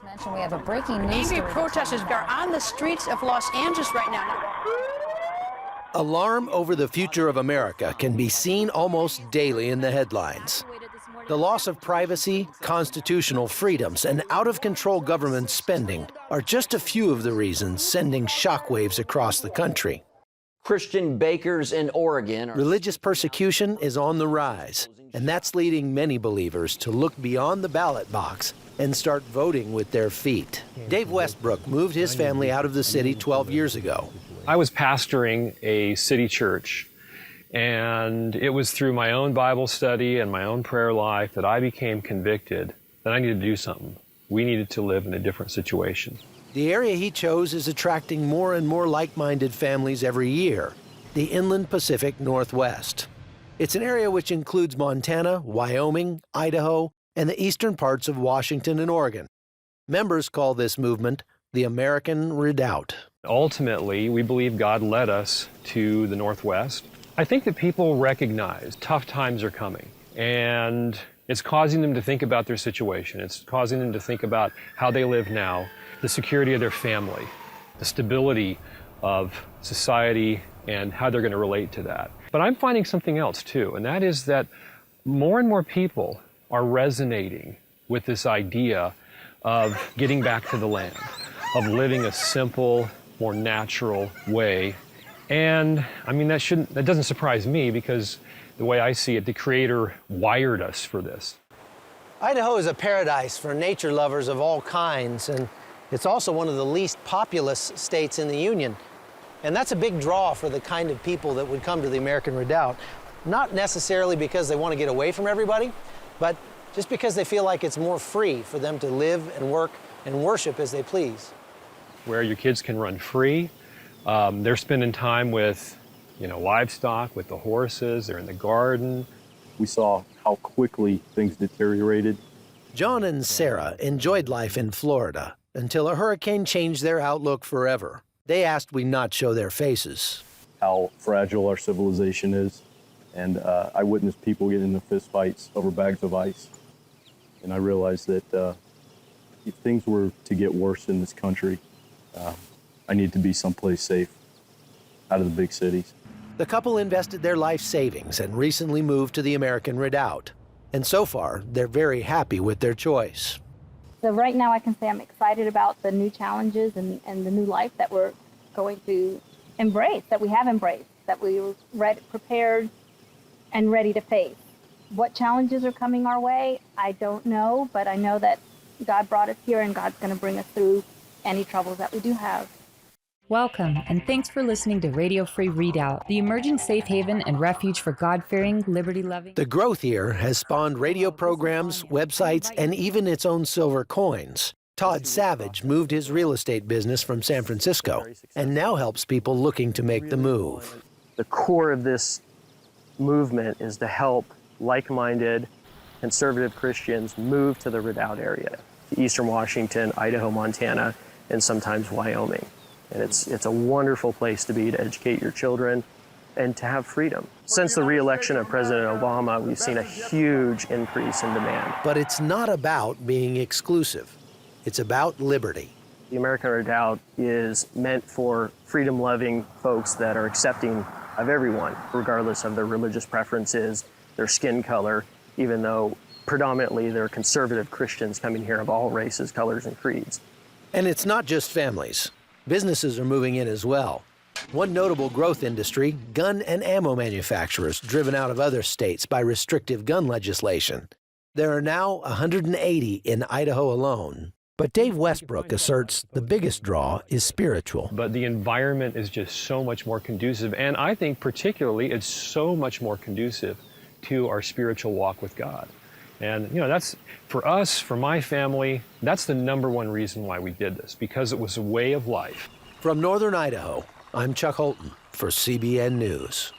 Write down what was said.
We have a breaking news. Angry protesters are on the streets of Los Angeles right now. Alarm over the future of America can be seen almost daily in the headlines. The loss of privacy, constitutional freedoms, and out-of-control government spending are just a few of the reasons sending shockwaves across the country. Christian bakers in Oregon. Religious persecution is on the rise, and that's leading many believers to look beyond the ballot box and start voting with their feet. Dave Westbrook moved his family out of the city 12 years ago. I was pastoring a city church, and it was through my own Bible study and my own prayer life that I became convicted that I needed to do something. We needed to live in a different situation. The area he chose is attracting more and more like-minded families every year, the Inland Pacific Northwest. It's an area which includes Montana, Wyoming, Idaho, and the eastern parts of Washington and Oregon. Members call this movement the American Redoubt. Ultimately, we believe God led us to the Northwest. I think that people recognize tough times are coming, and it's causing them to think about their situation. It's causing them to think about how they live now, the security of their family, the stability of society, and how they're going to relate to that. But I'm finding something else too, and that is that more and more people are resonating with this idea of getting back to the land, of living a simple, more natural way. And I mean, that doesn't surprise me, because the way I see it, the Creator wired us for this. Idaho is a paradise for nature lovers of all kinds, and it's also one of the least populous states in the Union. And that's a big draw for the kind of people that would come to the American Redoubt, not necessarily because they want to get away from everybody, but just because they feel like it's more free for them to live and work and worship as they please. Where your kids can run free. They're spending time with, livestock, with the horses. They're in the garden. We saw how quickly things deteriorated. John and Sarah enjoyed life in Florida until a hurricane changed their outlook forever. They asked we not show their faces. How fragile our civilization is. And I witnessed people get into fistfights over bags of ice. And I realized that if things were to get worse in this country, I need to be someplace safe, out of the big cities. The couple invested their life savings and recently moved to the American Redoubt. And so far, they're very happy with their choice. So right now I can say I'm excited about the new challenges and the new life that we're going to embrace, that we have embraced, that we were prepared and ready to face. What challenges are coming our way, I don't know, but I know that God brought us here and God's going to bring us through any troubles that we do have. Welcome, and thanks for listening to Radio Free Redoubt, the emerging safe haven and refuge for God-fearing, liberty-loving. The growth here has spawned radio programs, websites, and even its own silver coins. Todd Savage moved his real estate business from San Francisco and now helps people looking to make the move. The core of this movement is to help like-minded conservative Christians move to the Redoubt area, to eastern Washington, Idaho, Montana, and sometimes Wyoming. And it's a wonderful place to be, to educate your children and to have freedom. Since the re-election of President Obama, we've seen a huge increase in demand. But it's not about being exclusive. It's about liberty. The American Redoubt is meant for freedom-loving folks that are accepting of everyone, regardless of their religious preferences, their skin color, even though predominantly they're conservative Christians coming here of all races, colors, and creeds. And it's not just families. Businesses are moving in as well. One notable growth industry, gun and ammo manufacturers driven out of other states by restrictive gun legislation. There are now 180 in Idaho alone. But Dave Westbrook asserts the biggest draw is spiritual. But the environment is just so much more conducive, and I think particularly it's so much more conducive to our spiritual walk with God. And that's, for us, for my family, that's the number one reason why we did this, because it was a way of life. From Northern Idaho, I'm Chuck Holton for CBN News.